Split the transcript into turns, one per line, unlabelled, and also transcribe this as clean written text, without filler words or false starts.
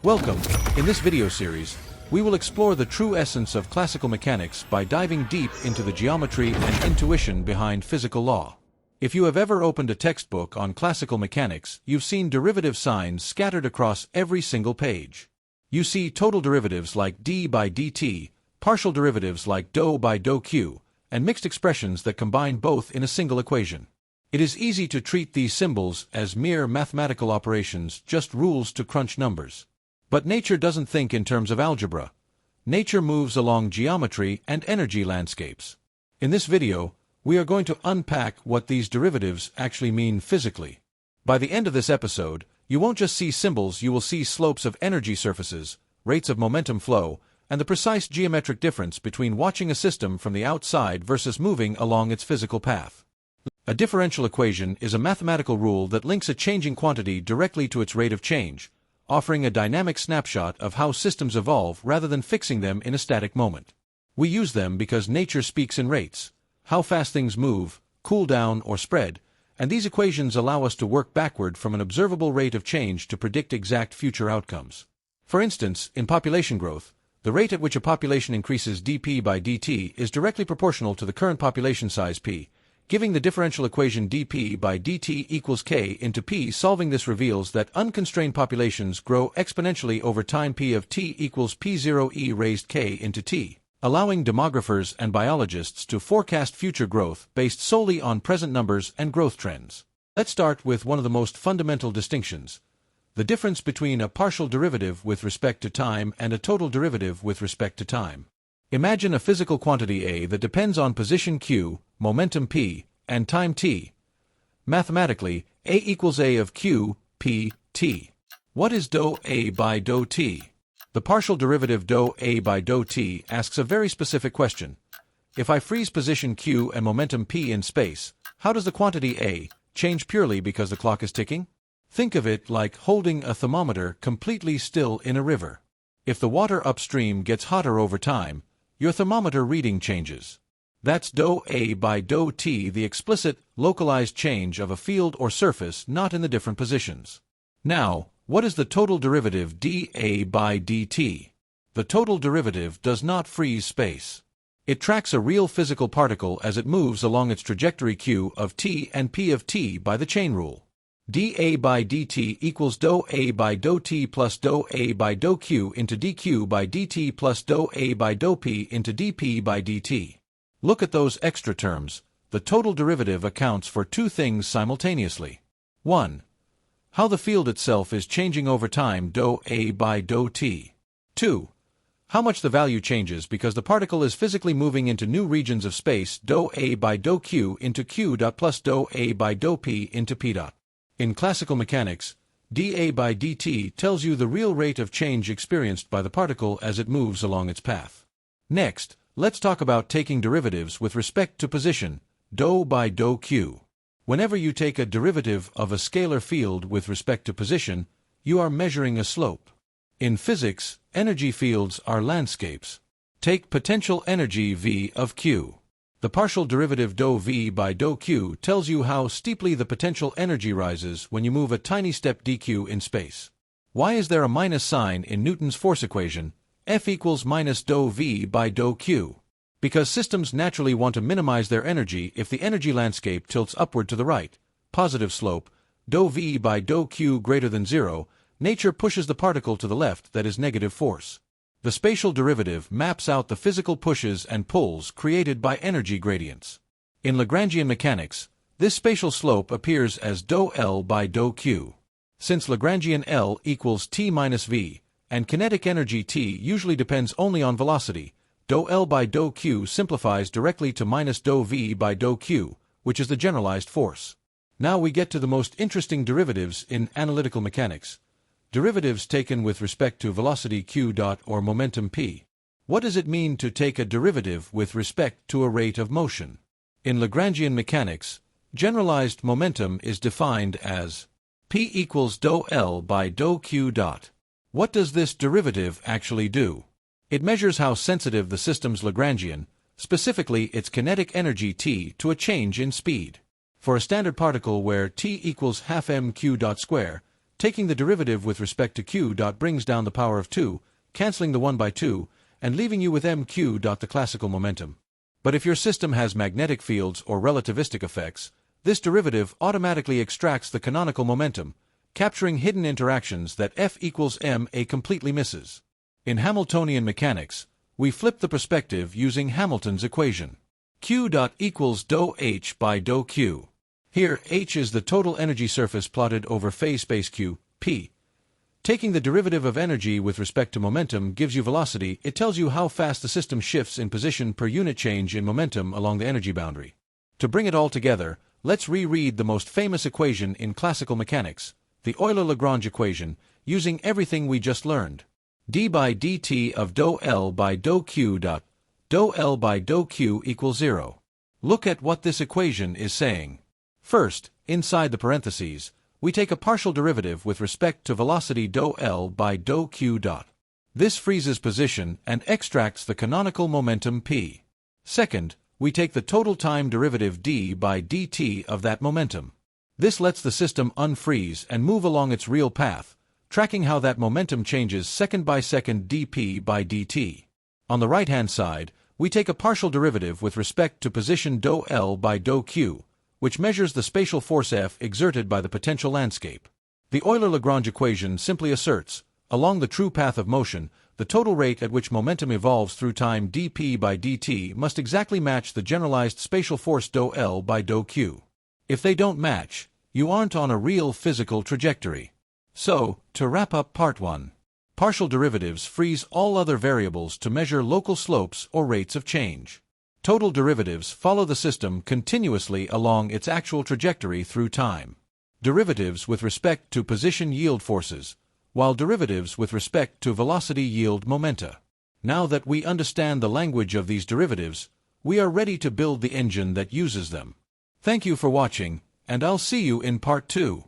Welcome. In this video series, we will explore the true essence of classical mechanics by diving deep into the geometry and intuition behind physical law. If you have ever opened a textbook on classical mechanics, you've seen derivative signs scattered across every single page. You see total derivatives like d by dt, partial derivatives like dou by dou q, and mixed expressions that combine both in a single equation. It is easy to treat these symbols as mere mathematical operations, just rules to crunch numbers. But nature doesn't think in terms of algebra. Nature moves along geometry and energy landscapes. In this video, we are going to unpack what these derivatives actually mean physically. By the end of this episode, you won't just see symbols, you will see slopes of energy surfaces, rates of momentum flow, and the precise geometric difference between watching a system from the outside versus moving along its physical path. A differential equation is a mathematical rule that links a changing quantity directly to its rate of change, offering a dynamic snapshot of how systems evolve rather than fixing them in a static moment. We use them because nature speaks in rates, how fast things move, cool down, or spread, and these equations allow us to work backward from an observable rate of change to predict exact future outcomes. For instance, in population growth, the rate at which a population increases dp by dt is directly proportional to the current population size p, giving the differential equation dp by dt equals k into p. Solving this reveals that unconstrained populations grow exponentially over time. P of t equals p0 e raised k into t, allowing demographers and biologists to forecast future growth based solely on present numbers and growth trends. Let's start with one of the most fundamental distinctions: the difference between a partial derivative with respect to time and a total derivative with respect to time. Imagine a physical quantity A that depends on position q, momentum p, and time t. Mathematically, A equals A of q, p, t. What is dou A by dou t? The partial derivative dou A by dou t asks a very specific question. If I freeze position q and momentum p in space, how does the quantity A change purely because the clock is ticking? Think of it like holding a thermometer completely still in a river. If the water upstream gets hotter over time, your thermometer reading changes. That's dou A by dou t, the explicit, localized change of a field or surface not in the different positions. Now, what is the total derivative dA by dt? The total derivative does not freeze space. It tracks a real physical particle as it moves along its trajectory q of t and p of t by the chain rule. dA by dt equals dou A by dou t plus dou A by dou q into dq by dt plus dou A by dou p into dp by dt. Look at those extra terms. The total derivative accounts for two things simultaneously. 1. How the field itself is changing over time, dou A by dou t. 2. How much the value changes because the particle is physically moving into new regions of space, dou A by dou q into q dot plus dou A by dou p into p dot. In classical mechanics, dA by dt tells you the real rate of change experienced by the particle as it moves along its path. Next, let's talk about taking derivatives with respect to position, dou by dou q. Whenever you take a derivative of a scalar field with respect to position, you are measuring a slope. In physics, energy fields are landscapes. Take potential energy V of q. The partial derivative dou V by dou q tells you how steeply the potential energy rises when you move a tiny step dq in space. Why is there a minus sign in Newton's force equation, F equals minus dou V by dou q? Because systems naturally want to minimize their energy if the energy landscape tilts upward to the right, positive slope, dou V by dou q greater than 0, nature pushes the particle to the left, that is negative force. The spatial derivative maps out the physical pushes and pulls created by energy gradients. In Lagrangian mechanics, this spatial slope appears as dou L by dou q. Since Lagrangian L equals t minus v, and kinetic energy T usually depends only on velocity, dou L by dou q simplifies directly to minus dou V by dou q, which is the generalized force. Now we get to the most interesting derivatives in analytical mechanics. Derivatives taken with respect to velocity q dot or momentum p. What does it mean to take a derivative with respect to a rate of motion? In Lagrangian mechanics, generalized momentum is defined as p equals dou L by dou q dot. What does this derivative actually do? It measures how sensitive the system's Lagrangian, specifically its kinetic energy T, to a change in speed. For a standard particle where T equals half mq dot square, Taking the derivative with respect to q dot brings down the power of 2, cancelling the 1 by 2, and leaving you with mq dot the classical momentum. But if your system has magnetic fields or relativistic effects, this derivative automatically extracts the canonical momentum, capturing hidden interactions that F equals ma completely misses. In Hamiltonian mechanics, we flip the perspective using Hamilton's equation. Q dot equals dou H by dou Q. Here, H is the total energy surface plotted over phase space Q, P. Taking the derivative of energy with respect to momentum gives you velocity. It tells you how fast the system shifts in position per unit change in momentum along the energy boundary. To bring it all together, let's reread the most famous equation in classical mechanics, the Euler-Lagrange equation, using everything we just learned. d by dt of dou L by dou Q dot dou L by dou Q equals 0. Look at what this equation is saying. First, inside the parentheses, we take a partial derivative with respect to velocity dou L by dou Q dot. This freezes position and extracts the canonical momentum p. Second, we take the total time derivative d by dt of that momentum. This lets the system unfreeze and move along its real path, tracking how that momentum changes second by second dp by dt. On the right-hand side, we take a partial derivative with respect to position dou L by dou Q, which measures the spatial force F exerted by the potential landscape. The Euler-Lagrange equation simply asserts, along the true path of motion, the total rate at which momentum evolves through time dp by dt must exactly match the generalized spatial force dou L by dou Q. If they don't match, you aren't on a real physical trajectory. So, to wrap up part 1, partial derivatives freeze all other variables to measure local slopes or rates of change. Total derivatives follow the system continuously along its actual trajectory through time. Derivatives with respect to position yield forces, while derivatives with respect to velocity yield momenta. Now that we understand the language of these derivatives, we are ready to build the engine that uses them. Thank you for watching, and I'll see you in part 2.